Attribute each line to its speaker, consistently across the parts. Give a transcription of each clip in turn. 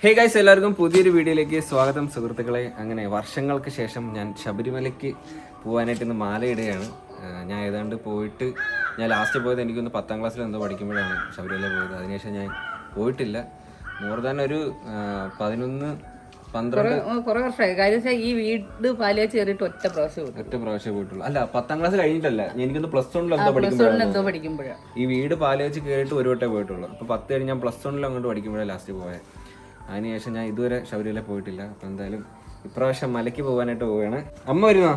Speaker 1: Hey guys, എല്ലാവർക്കും പുതിയൊരു വീഡിയോയിലേക്ക് സ്വാഗതം സുഹൃത്തുക്കളെ. അങ്ങനെ വർഷങ്ങൾക്ക് ശേഷം ഞാൻ ശബരിമലയ്ക്ക് പോകാനായിട്ട് ഇന്ന് മാലയിടുകയാണ്. ഞാൻ ഏതാണ്ട് പോയിട്ട് ഞാൻ ലാസ്റ്റ് പോയത് എനിക്കൊന്ന് 10ാം ക്ലാസ്സിൽ എന്തോ പഠിക്കുമ്പോഴാണ് ശബരിമല പോയത്. അതിനുശേഷം ഞാൻ പോയിട്ടില്ല. മോർ ദാൻ ഒരു 11-12
Speaker 2: കുറെ വർഷമായി. കാര്യം ഈ വീട് പാലിയേച്ച് കയറിയിട്ട് ഒറ്റ പ്രാവശ്യം
Speaker 1: പോയിട്ടുള്ളൂ. അല്ല, 10ാം ക്ലാസ് കഴിഞ്ഞിട്ടല്ല, എനിക്കൊന്ന് +1 എന്തോ പഠിക്കുമ്പോഴാണ് ഈ വീട് പാലിയേച്ച് കയറിയിട്ട് ഒരു വട്ടേ പോയിട്ടുള്ളൂ. അപ്പോൾ 10 കഴിഞ്ഞ് ഞാൻ +1 അങ്ങോട്ട് പഠിക്കുമ്പോഴാണ് ലാസ്റ്റ് പോയത്. അതിനുശേഷം ഞാൻ ഇതുവരെ ശബരിമല പോയിട്ടില്ല. അപ്പൊ എന്തായാലും ഇപ്രാവശ്യം മലയ്ക്ക് പോകാനായിട്ട് പോവുകയാണ്. അമ്മ വരുന്നോ?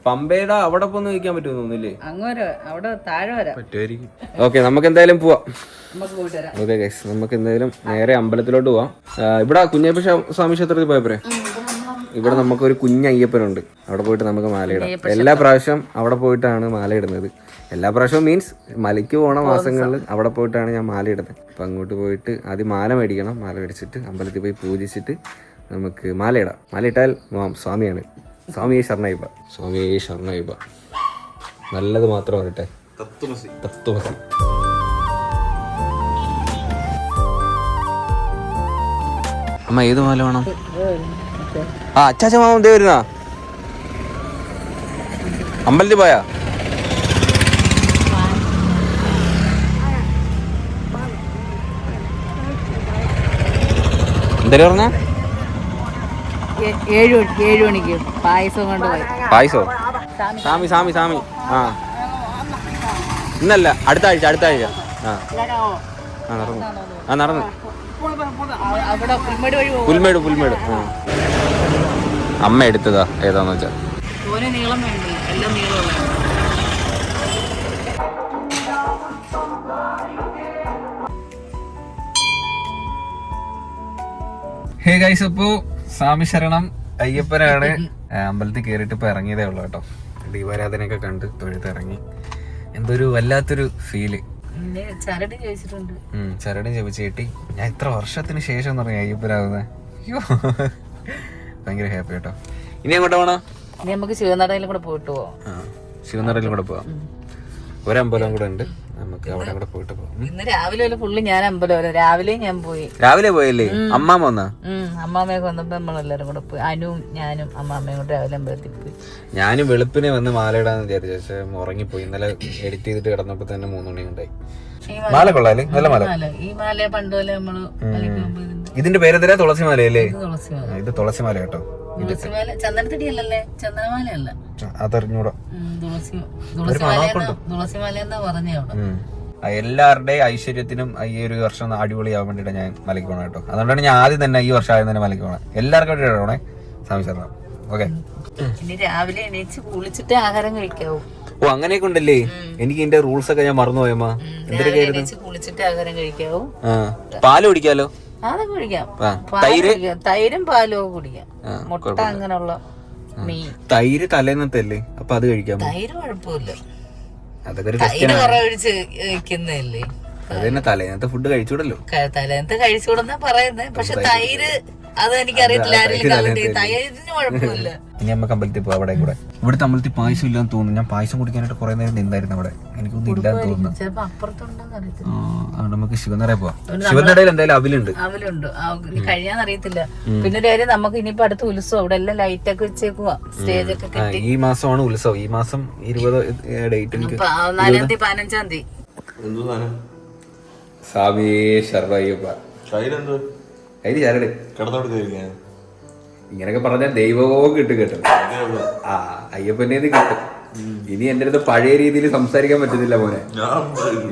Speaker 1: പമ്പയുടെ അവിടെ പോന്ന് ചോദിക്കാൻ പറ്റുമോ? തോന്നില്ലേ? പറ്റുമായിരിക്കും. ഓക്കെ, നമുക്ക് എന്തായാലും പോവാം. ഓക്കെ ഗൈസ്, നമുക്ക് എന്തായാലും നേരെ അമ്പലത്തിലോട്ട് പോവാം. ഇവിടെ കുഞ്ഞയ്യപ്പ സ്വാമി ക്ഷേത്രത്തിൽ പോയപ്പോഴേ ഇവിടെ നമുക്കൊരു കുഞ്ഞയ്യപ്പനുണ്ട്. അവിടെ പോയിട്ട് നമുക്ക് മാലയിടാം. എല്ലാ പ്രാവശ്യം അവിടെ പോയിട്ടാണ് മാലയിടുന്നത്. എല്ലാ പ്രാവശ്യവും മീൻസ് മലയ്ക്ക് പോണ മാസങ്ങളിൽ അവിടെ പോയിട്ടാണ് ഞാൻ മാല ഇടുന്നത്. അപ്പം അങ്ങോട്ട് പോയിട്ട് ആദ്യം മാല മേടിക്കണം. മാല മേടിച്ചിട്ട് അമ്പലത്തിൽ പോയി പൂജിച്ചിട്ട് നമുക്ക് മാലയിടാം. മാലയിട്ടാൽ സ്വാമിയാണ്. സ്വാമിയെ ശരണയ്യപ്പ, സ്വാമിയെ ശരണയ്യപ്പ. നല്ലത് മാത്രം പറയട്ടെ. തത്വമസി. അമ്മ ഏത് മാല വേണം? അച്ചാച്ച മാമൻ ദേ വരുന്ന അമ്പലത്തിൽ പോയാ? എന്തായാലും പറഞ്ഞ
Speaker 2: 7 മണിക്ക് പായസം കൊണ്ട് പോയി.
Speaker 1: പായസോ? സാമി ആ ഇന്നല്ല, അടുത്ത ആഴ്ച. നടന്നു പുൽമേട്. അമ്മ എടുത്തതാ ഏതാന്ന് വെച്ചാ. ഹേ ഗൈസ്, അപ്പോ സ്വാമി ശരണം അയ്യപ്പനാണ്. അമ്പലത്തിൽ കയറിയിട്ട് ഇപ്പൊ ഇറങ്ങിയതേ ഉള്ളു കേട്ടോ. ദീപാരാധനയൊക്കെ കണ്ട് തൊഴുത്തിറങ്ങി. എന്തൊരു വല്ലാത്തൊരു ഫീല്. ചരടും ജപിച്ച് കിട്ടി. ഞാൻ ഇത്ര വർഷത്തിന് ശേഷം എന്ന് പറഞ്ഞ അയ്യപ്പനാകുന്നത്. അയ്യോ, ഭയങ്കര ഹാപ്പി കേട്ടോ. ഇനി അങ്ങോട്ട് പോണോ?
Speaker 2: നമുക്ക് ശിവനടയിലും കൂടെ പോയിട്ട് പോവാം.
Speaker 1: ശിവനടയിലും കൂടെ പോവാം. ഒരമ്പലം കൂടെ ഉണ്ട്, നമുക്ക് അവിടെ കൂടെ പോയിട്ട് പോവാം.
Speaker 2: ഇന്ന് രാവിലെ ഫുള്ള് ഞാൻ അമ്പലം രാവിലെ ഞാൻ പോയി.
Speaker 1: രാവിലെ പോയല്ലേ? അമ്മാമ്മ വന്നാ?
Speaker 2: അമ്മാമ്മയൊക്കെ വന്നപ്പോ നമ്മളെല്ലാരും കൂടെ പോയി. അനുവും ഞാനും അമ്മാമ്മയും കൂടെ രാവിലെ അമ്പലത്തിൽ പോയി.
Speaker 1: ഞാനും വെളുപ്പിനെ വന്ന് മാലയിടാന്ന് വിചാരിച്ചു, പക്ഷെ ഉറങ്ങിപ്പോയി. ഇന്നലെ എഡിറ്റ് ചെയ്തിട്ട് കിടന്നപ്പോ തന്നെ 3 മണി ഉണ്ടായി. മാല കൊള്ളാല്ലേ? നല്ല മാല.
Speaker 2: ഈ മാല പണ്ടുപോലെ നമ്മള്
Speaker 1: ഇതിന്റെ പേരെന്തിനാ? തുളസിമാലയല്ലേ? ഇത് തുളസിമാല കേട്ടോ.
Speaker 2: തുളസിമാല ചന്ദനത്തിടിയല്ലേ? ചന്ദനമാലയല്ല.
Speaker 1: അതറിഞ്ഞൂടാ.
Speaker 2: തുളസിമാല എന്നാ പറഞ്ഞ.
Speaker 1: എല്ലാവരുടെയും ഐശ്വര്യത്തിനും ഈ ഒരു വർഷം അടിപൊളിയാവാൻ വേണ്ടിട്ട് ഞാൻ മലയ്ക്ക് പോകണം കേട്ടോ. അതുകൊണ്ടാണ് ഞാൻ ആദ്യം തന്നെ ഈ വർഷം ആദ്യം തന്നെ മലയ്ക്ക് പോകണം. എല്ലാവർക്കും വേണ്ടിയിട്ടാണ് പോണേ. സ്വാമി ശരണം. ഓക്കെ,
Speaker 2: ഇനി രാവിലെ എണീച്ച് കുളിച്ചിട്ട് ആഹാരം കഴിക്കാവൂ.
Speaker 1: ഓ, അങ്ങനെയൊക്കെ ഉണ്ടല്ലേ? എനിക്ക് ഇതിന്റെ റൂൾസ് ഒക്കെ ഞാൻ മറന്നുപോയമ്മ.
Speaker 2: കുളിച്ചിട്ട് ആഹാരം കഴിക്കാവൂ.
Speaker 1: പാല് കുടിക്കാലോ?
Speaker 2: അതൊക്കെ കുടിക്കാം.
Speaker 1: തൈരും
Speaker 2: പാലും കുടിക്കാം. മുട്ട അങ്ങനെയുള്ള മീൻ.
Speaker 1: തൈര് തലേന്നത്തല്ലേ, അപ്പൊ അത് കഴിക്കാം.
Speaker 2: തൈര് കുഴപ്പമില്ല.
Speaker 1: അതൊക്കെ ഒരു
Speaker 2: വെക്കുന്നതല്ലേ.
Speaker 1: അത് തന്നെ തലേന്നത്തെ ഫുഡ് കഴിച്ചൂടല്ലോ.
Speaker 2: തലേന്നത്തെ കഴിച്ചുകൂടെന്നാ പറയുന്നത്. പക്ഷെ തൈര് അത് എനിക്കറിയത്തില്ല. തൈരിന് കുഴപ്പമില്ല.
Speaker 1: ഇനി നമുക്ക് അമ്പലത്തിൽ പോവാം. അവിടെ കൂടെ ഇവിടുത്തെ അമ്പലത്തിൽ പായസം ഇല്ലാന്ന് തോന്നുന്നു. ഞാൻ പായസം കുടിക്കാനായിട്ട് കുറെ നേരം നിന്നായിരുന്നു അവിടെ. എനിക്കൊന്നും ഇല്ലാന്ന് തോന്നുന്നു. നമുക്ക് ശിവനട പോവാം. ശിവനടയിൽ എന്തായാലും അവിലുണ്ട്.
Speaker 2: കഴിയാന്നറിയത്തില്ല. പിന്നെ ഒരു കാര്യം, നമുക്ക് ഇനിയിപ്പോ അടുത്ത ഉത്സവം അവിടെ എല്ലാം ലൈറ്റ് ഒക്കെ വെച്ചേക്കുവാ. സ്റ്റേജ് ഒക്കെ
Speaker 1: ഈ മാസമാണ് ഉത്സവം. ഈ മാസം 20 ഡേറ്റ് എനിക്ക്
Speaker 2: 4-ാം തീയതി 15-ാം തീയതി.
Speaker 1: സ്വാമിയേ ശരണയ്യപ്പ. അതിന് ചരട് ഇങ്ങനൊക്കെ പറഞ്ഞാൽ ദൈവവും കിട്ടും കേട്ടോ. അയ്യപ്പനെ കിട്ടും. ഇനി എന്റെ അടുത്ത് പഴയ രീതിയിൽ സംസാരിക്കാൻ പറ്റുന്നില്ല മോനെ.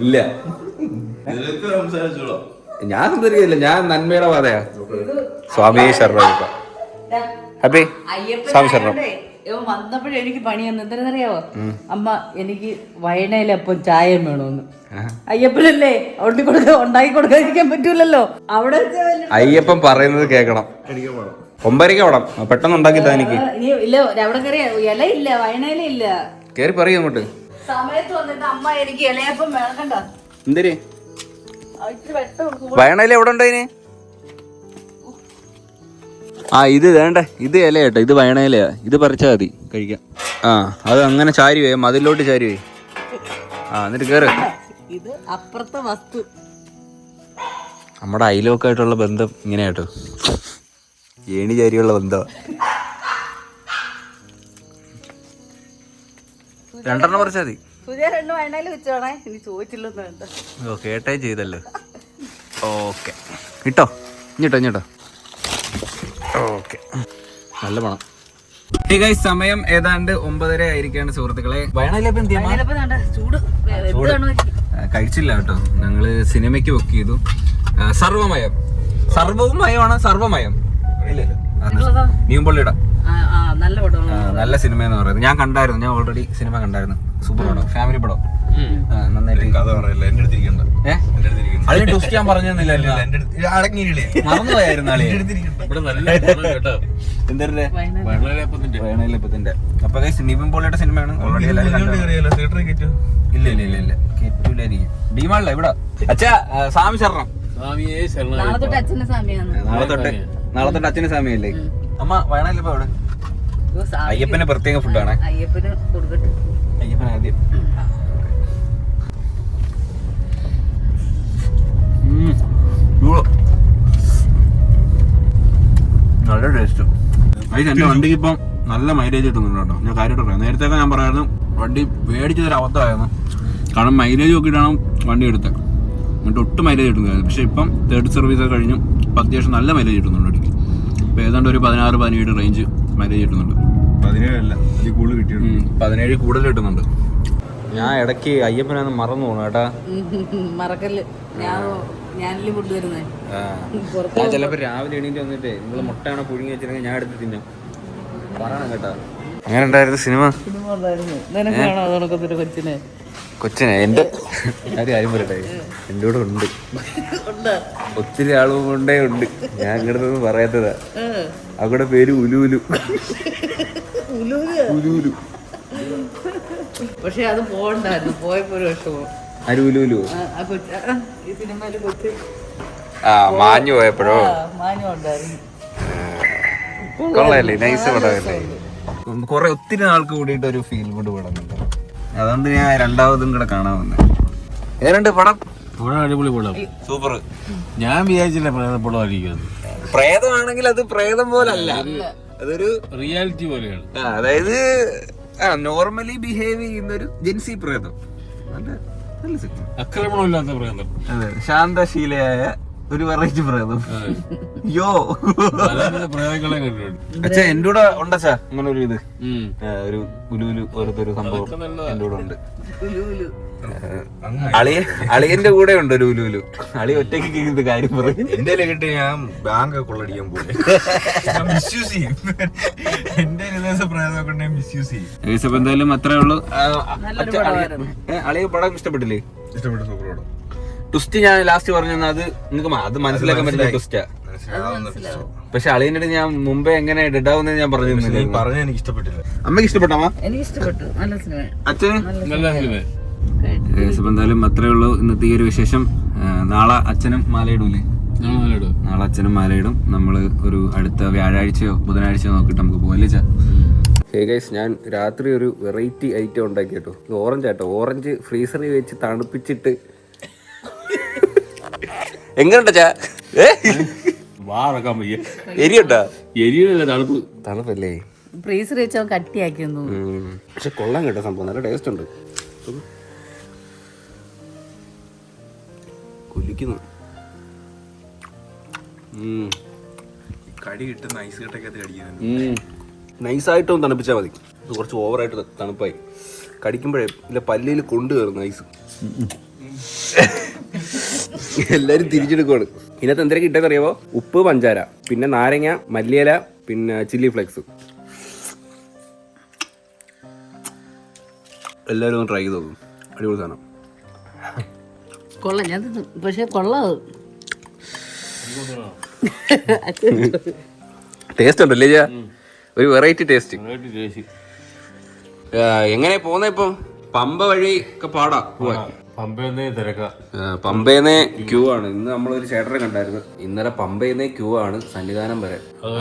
Speaker 1: ഇല്ല, ഞാൻ സംസാരിക്കില്ല. ഞാൻ നന്മയുടെ പാതയാ. സ്വാമിയെ ശരണയ്യപ്പ. ഹാപ്പി സ്വാമി ശരണം.
Speaker 2: വന്നപ്പോഴേ എനിക്ക് പണി വന്നു. എന്താണെന്നറിയാവോ? അമ്മ എനിക്ക് വയണയിലപ്പം ചായം വേണമെന്ന്. അയ്യപ്പനല്ലേ അവിടെ ഉണ്ടാക്കി കൊടുക്കാതിരിക്കാൻ പറ്റൂലല്ലോ. അവിടെ
Speaker 1: അയ്യപ്പൻ പറയുന്നത് കേക്കണം. 9:00 വേണം. പെട്ടെന്ന് ഉണ്ടാക്കി എനിക്ക്.
Speaker 2: ഇല്ല, അവിടെ കയറിയ ഇല ഇല്ല, വയണയില ഇല്ല.
Speaker 1: കേറി പറയും അങ്ങോട്ട്.
Speaker 2: സമയത്ത് വന്നിട്ട് അമ്മ എനിക്ക് ഇലയപ്പം വേണണ്ട.
Speaker 1: എന്തിന് വയണയില എവിടെ ഉണ്ടായിന്? ഇത് വേണ്ട, ഇത് ഇല കേട്ടോ. ഇത് വയണയിലയാ. ഇത് പറിച്ചാൽ മതി കഴിക്കാം. അത് അങ്ങനെ ചാരി മതിലോട്ട് ചാരി. എന്നിട്ട് കേറ്.
Speaker 2: ഇത് അപ്പുറത്തെ വസ്തു.
Speaker 1: നമ്മുടെ അയലോക്കായിട്ടുള്ള ബന്ധം ഇങ്ങനെയാട്ടോ, ഏണിചാരിയുള്ള ബന്ധമാണ്. 2 പറിച്ചാൽ മതി. ഓ കേട്ടേ ചെയ്തല്ലോ. ഓക്കെ ഇട്ടോ, ഇഞ്ഞിട്ടോ. ഓക്കെ, നല്ല പണം. സമയം ഏതാണ്ട് 9:30 ആയിരിക്കാണ് സുഹൃത്തുക്കളെ. കഴിച്ചില്ല കേട്ടോ, ഞങ്ങള് സിനിമയ്ക്ക് ബുക്ക് ചെയ്തു. സർവമയം, സർവവും മയമാണ്, സർവമയം നീമ്പള്ളിയുടെ നല്ല സിനിമ എന്ന് പറയുന്നത്. ഞാൻ കണ്ടായിരുന്നു, ഞാൻ ഓൾറെഡി സിനിമ കണ്ടായിരുന്നു. സൂപ്പർ പടം, ഫാമിലി പടം, നന്നായിട്ട്. അതിന് ട്വിസ്റ്റ് ഞാൻ പറഞ്ഞു തന്നില്ലല്ലോ, മറന്നുപോയായിരുന്നു ആളെ. വയനാട്ടിലെപ്പത്തിന്റെ. അപ്പൊ നിവിൻ പോളിയുടെ സിനിമയാണ് ഓൾറെഡി. ഇല്ല കേറ്റൂലായിരിക്കും. ഡിമാളില ഇവിടെ. അച്ഛാ സ്വാമി ശരണം. നാളെ തൊട്ട് അച്ഛന് സ്വാമിയല്ലേ. അമ്മ വയനാട്ടിലിപ്പോ എവിടെ? അയ്യപ്പന് പ്രത്യേക ഫുഡാണ്. അയ്യപ്പന് ആദ്യം. നല്ല ടേസ്റ്റ്. എന്റെ വണ്ടിക്ക് ഇപ്പം നല്ല മൈലേജ് കിട്ടുന്നുണ്ട് കേട്ടോ. ഞാൻ കാര്യമായിട്ട് പറയാം, നേരത്തെ ഞാൻ പറയായിരുന്നു വണ്ടി മേടിച്ചതൊരു അബദ്ധമായിരുന്നു. കാരണം മൈലേജ് നോക്കിയിട്ടാണ് വണ്ടി എടുത്തത്, എന്നിട്ട് ഒട്ടും മൈലേജ് കിട്ടുന്നില്ല. പക്ഷെ ഇപ്പം തേർഡ് സർവീസ് ഒക്കെ കഴിഞ്ഞു, ഇപ്പം അത്യാവശ്യം നല്ല മൈലേജ് കിട്ടുന്നുണ്ട് വണ്ടിക്ക്. ഇപ്പം ഏതാണ്ട് ഒരു 16-17 റേഞ്ച് മൈലേജ് കിട്ടുന്നുണ്ട്. 17 കൂടുതൽ കിട്ടുന്നുണ്ട്. ഞാൻ ഇടയ്ക്ക് അയ്യപ്പനാന്ന് മറന്നു പോണു കേട്ടാ.
Speaker 2: മറക്കല്. ഞാൻ
Speaker 1: ചിലപ്പോ രാവിലെ എണീറ്റ് വന്നിട്ടേ നിങ്ങള് മുട്ടയാണോ പുഴുങ്ങി വെച്ചിരുന്നെങ്കിൽ ഞാൻ എടുത്ത് തിന്നും പറയണം കേട്ടാ. എങ്ങനെ ഉണ്ടായിരുന്നു സിനിമ? കൊച്ചിനെ എന്റെ കാര്യം പറയട്ടെ, എന്റെ കൂടെ ഉണ്ട്, ഒത്തിരി ആളും കൊണ്ടേ ഉണ്ട്. ഞാൻ ഇങ്ങോട്ടൊന്നും പറയാത്തതാ. അവരുടെ പേര് ഉലൂലു.
Speaker 2: പക്ഷെ അത് പോകണ്ടായിരുന്നു, പോയപ്പോ ഒരു വിഷമോ.
Speaker 1: അരുലൂലു മാഞ്ഞു പോയപ്പോഴോ. കൊള്ളാല്ലേ, നൈസ് പടമല്ലേ. കൊറേ ഒത്തിരി നാൾക്ക് കൂടിയിട്ട് ഒരു ഫീൽ ഗുഡ് പടം ഉണ്ട്. അതുകൊണ്ട് ഞാൻ രണ്ടാമതും കൂടെ കാണാൻ വന്നത്. ഏതുണ്ട് പടം?
Speaker 3: അടിപൊളി പടം,
Speaker 1: സൂപ്പർ.
Speaker 3: ഞാൻ വിചാരിച്ചില്ല പ്രേതപ്പടമായിരിക്കും.
Speaker 1: പ്രേതമാണെങ്കിൽ അത് പ്രേതം പോലല്ല, അതൊരു
Speaker 3: റിയാലിറ്റി പോലെയാണ്.
Speaker 1: അതായത് നോർമലി ബിഹേവ് ചെയ്യുന്ന ഒരു ജെൻസി പ്രേതം.
Speaker 3: ആക്രമണമില്ലാത്ത പ്രേതം.
Speaker 1: അതെ, ശാന്തശീലയായ ഒരു വെറൈറ്റി പ്രേതം. യോ
Speaker 3: പ്രേതങ്ങളെ കണ്ടിട്ടുണ്ട്.
Speaker 1: അച്ഛാ എന്റെ കൂടെ ഉണ്ടച്ചാ അങ്ങനെ ഒരു ഇത്, ഒരു ഉലൂലു പോലത്തെ ഒരു സംഭവം എന്റെ കൂടെ ഉണ്ട്. അളിയന്റെ കൂടെ ഉണ്ട് ഒരു ഉലൂലു. അളി ഒറ്റയ്ക്ക് ഇത് കാര്യം പറയും.
Speaker 4: എന്റെ കിട്ടി ഞാൻ ബാങ്ക് കൊള്ളടിക്കാൻ പോകും. മിസ്യൂസ് ചെയ്യും. എന്റെ മിസ്യൂസ് ചെയ്യും.
Speaker 1: എന്തായാലും അത്രേ ഉള്ളൂ. അളിയ പടം ഇഷ്ടപ്പെട്ടില്ലേ?
Speaker 4: ഇഷ്ടപ്പെട്ടു, സൂപ്പർ പടം.
Speaker 1: ട്വിസ്റ്റ് ഞാൻ ലാസ്റ്റ് പറഞ്ഞു, അത് നിങ്ങൾക്ക് അത് മനസ്സിലാക്കാൻ പറ്റുന്ന ട്വിസ്റ്റാ. പക്ഷെ അളിയന്റെ അടുത്ത് ഞാൻ മുമ്പേ എങ്ങനെ ഡെഡാവുന്നത് ഞാൻ പറഞ്ഞിരുന്നില്ല.
Speaker 4: പറഞ്ഞ എനിക്ക് ഇഷ്ടപ്പെട്ടില്ല.
Speaker 1: അമ്മക്ക് ഇഷ്ടപ്പെട്ടോ?
Speaker 2: എനിക്ക് ഇഷ്ടപ്പെട്ടു, നല്ല സിനിമ.
Speaker 1: അച്ഛന്
Speaker 3: നല്ല സിനിമ.
Speaker 1: എന്തായാലും അത്രേ ഉള്ളൂ ഇന്നത്തെ ഈ ഒരു വിശേഷം. നാളെ അച്ഛനും മാലയിടൂലേ? നാളെ അച്ഛനും മാലയിടും. നമ്മള് ഒരു അടുത്ത വ്യാഴാഴ്ചയോ ബുധനാഴ്ചയോ നോക്കിട്ട് നമുക്ക് പോകല്ലേ ചാ. ഹേ ഗൈസ്, ഞാൻ രാത്രി ഒരു വെറൈറ്റി ഐറ്റം ഉണ്ടാക്കി കേട്ടോ. ഇത് ഓറഞ്ച് ആട്ടോ. ഓറഞ്ച് ഫ്രീസറിൽ വെച്ച് തണുപ്പിച്ചിട്ട് എങ്ങനെയുണ്ടാ ചാ? എരിയുണ്ടാ?
Speaker 3: എരിയല്ല, തണുപ്പ്.
Speaker 1: തണുപ്പല്ലേ?
Speaker 2: ഫ്രീസർ വെച്ച് കട്ടിയാക്കി.
Speaker 1: പക്ഷെ കൊള്ളാൻ കേട്ടോ സംഭവം, നല്ല ടേസ്റ്റ് ഉണ്ട്. കുലിക്കുന്നു.
Speaker 4: കടി കിട്ടുന്ന ഐസ് കട്ടൊക്കെ കടിക്കുന്നത്.
Speaker 1: നൈസായിട്ടും തണുപ്പിച്ചാൽ മതി. ഇത് കുറച്ച് ഓവറായിട്ട് തണുപ്പായി. കടിക്കുമ്പോഴേ ഇല്ല പല്ലിയിൽ കൊണ്ടു കയറുന്നു ഐസ്. എല്ലാരും തിരിച്ചെടുക്കുവാണ്. ഇതിനകത്ത് എന്തൊക്കെ ഇട്ടെന്ന് അറിയാമോ? ഉപ്പ്, പഞ്ചാര, പിന്നെ നാരങ്ങ, മല്ലിയില, പിന്നെ ചില്ലി ഫ്ലേക്സ്. എല്ലാവരും ഒന്ന് ട്രൈ ചെയ്ത് നോക്കും. അടിപൊളി സാധനം.
Speaker 2: കൊള്ളാം, ഞാൻ പക്ഷെ കൊള്ളാം.
Speaker 1: ടേസ്റ്റ് ഉണ്ടല്ലേ? ഒരു വെറൈറ്റി ടേസ്റ്റ്. എങ്ങനെ പോന്ന ഇപ്പം? പമ്പ വഴി ഒക്കെ പാടാ പോവാൻ. പമ്പേന്നേ ക്യൂ ആണ്. ഇന്ന് നമ്മളൊരു ചേട്ടനെ കണ്ടായിരുന്നു. ഇന്നലെ പമ്പേന്നേ ക്യൂ ആണ് സന്നിധാനം വരെ.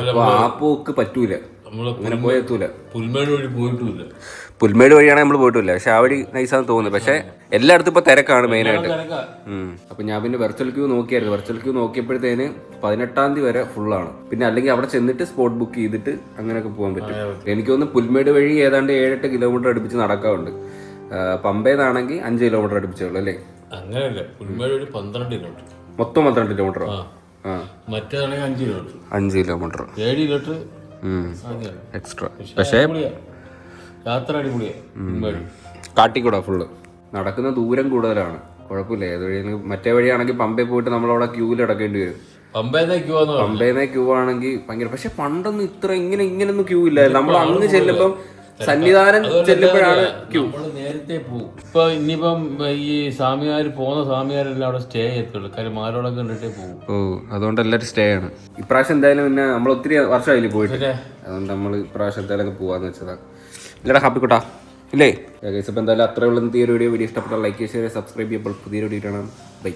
Speaker 1: അപ്പൊ ആ പോക്ക് പറ്റൂല.
Speaker 3: നമ്മള്
Speaker 1: അങ്ങനെ പോയെത്തൂല.
Speaker 3: പുൽമേട് വഴി പോയിട്ടുമില്ല.
Speaker 1: പുൽമേട് വഴിയാണ് നമ്മൾ പോയിട്ടില്ല, പക്ഷെ ആ വഴി നൈസാന്ന് തോന്നുന്നു. പക്ഷെ എല്ലായിടത്തും ഇപ്പൊ തിരക്കാണ് മെയിനായിട്ട്. അപ്പൊ ഞാൻ പിന്നെ വെർച്വൽ ക്യൂ നോക്കിയായിരുന്നു. വെർച്വൽ ക്യൂ നോക്കിയപ്പോഴത്തേന് 18-ാം തീയതി വരെ ഫുള്ളാണ്. പിന്നെ അല്ലെങ്കിൽ അവിടെ ചെന്നിട്ട് സ്പോട്ട് ബുക്ക് ചെയ്തിട്ട് അങ്ങനെയൊക്കെ പോകാൻ പറ്റും. എനിക്ക് തോന്നുന്നു പുൽമേട് വഴി ഏതാണ്ട് 7-8 കിലോമീറ്റർ അടുപ്പിച്ച് നടക്കാറുണ്ട്. പമ്പേന്നാണെങ്കിൽ 5 കിലോമീറ്റർ അടുപ്പിച്ചുള്ളൂ അല്ലേ?
Speaker 3: അങ്ങനെയല്ല, പുൽമേട് വഴി 12 കിലോമീറ്റർ,
Speaker 1: മൊത്തം 12 കിലോമീറ്ററോ?
Speaker 3: മറ്റേതാണെങ്കിൽ 5 കിലോമീറ്റർ.
Speaker 1: 5 kilometre
Speaker 3: 7 kilometre
Speaker 1: extra. പക്ഷേ
Speaker 3: യാത്ര അടിപൊളിയാ.
Speaker 1: കാട്ടിക്കൂടാ ഫുള്ള്. നടക്കുന്ന ദൂരം കൂടുതലാണ്, കുഴപ്പമില്ല. ഏത് വഴി മറ്റേ വഴിയാണെങ്കിൽ പമ്പയിൽ പോയിട്ട് നമ്മളവിടെ ക്യൂവിൽ അടക്കേണ്ടി വരും. പമ്പേന്നേ ക്യൂ ആണെങ്കിൽ ഭയങ്കര. പക്ഷെ പണ്ടൊന്നും ഇങ്ങനൊന്നും ക്യൂ ഇല്ലായിരുന്നു. നമ്മൾ അങ്ങ് ചെല്ലുമ്പം സന്നിധാനം ചെല്ലുമ്പോഴാണ് ക്യൂ.
Speaker 3: നേരത്തെ പോകും. ഇപ്പൊ ഇനിയിപ്പം ഈ സ്വാമിമാര് പോകുന്ന സ്വാമിമാരെല്ലാം അവിടെ സ്റ്റേ ചെയ്യത്തുള്ളൂ. കാര്യം മാരോടൊക്കെ കണ്ടിട്ടേ പോകും.
Speaker 1: അതുകൊണ്ട് എല്ലാവരും സ്റ്റേ ആണ്. ഇപ്രാവശ്യം എന്തായാലും പിന്നെ നമ്മൾ ഒത്തിരി വർഷമായില്ലേ പോയിട്ട്, അതുകൊണ്ട് നമ്മൾ ഇപ്രാവശ്യം എന്തായാലും പോവാന്ന് വെച്ചതാ. ഇല്ലടാ ഹാപ്പി കൂട്ടാ ഇല്ലേ? ഇപ്പം എന്തായാലും അത്രയുള്ള ഈ ഒരു വീഡിയോ ഇഷ്ടപ്പെട്ടാൽ ലൈക്ക് ചെയ്യുക, സബ്സ്ക്രൈബ് ചെയ്യുമ്പോൾ പുതിയൊരു വീഡിയോ കാണാം. ബൈ.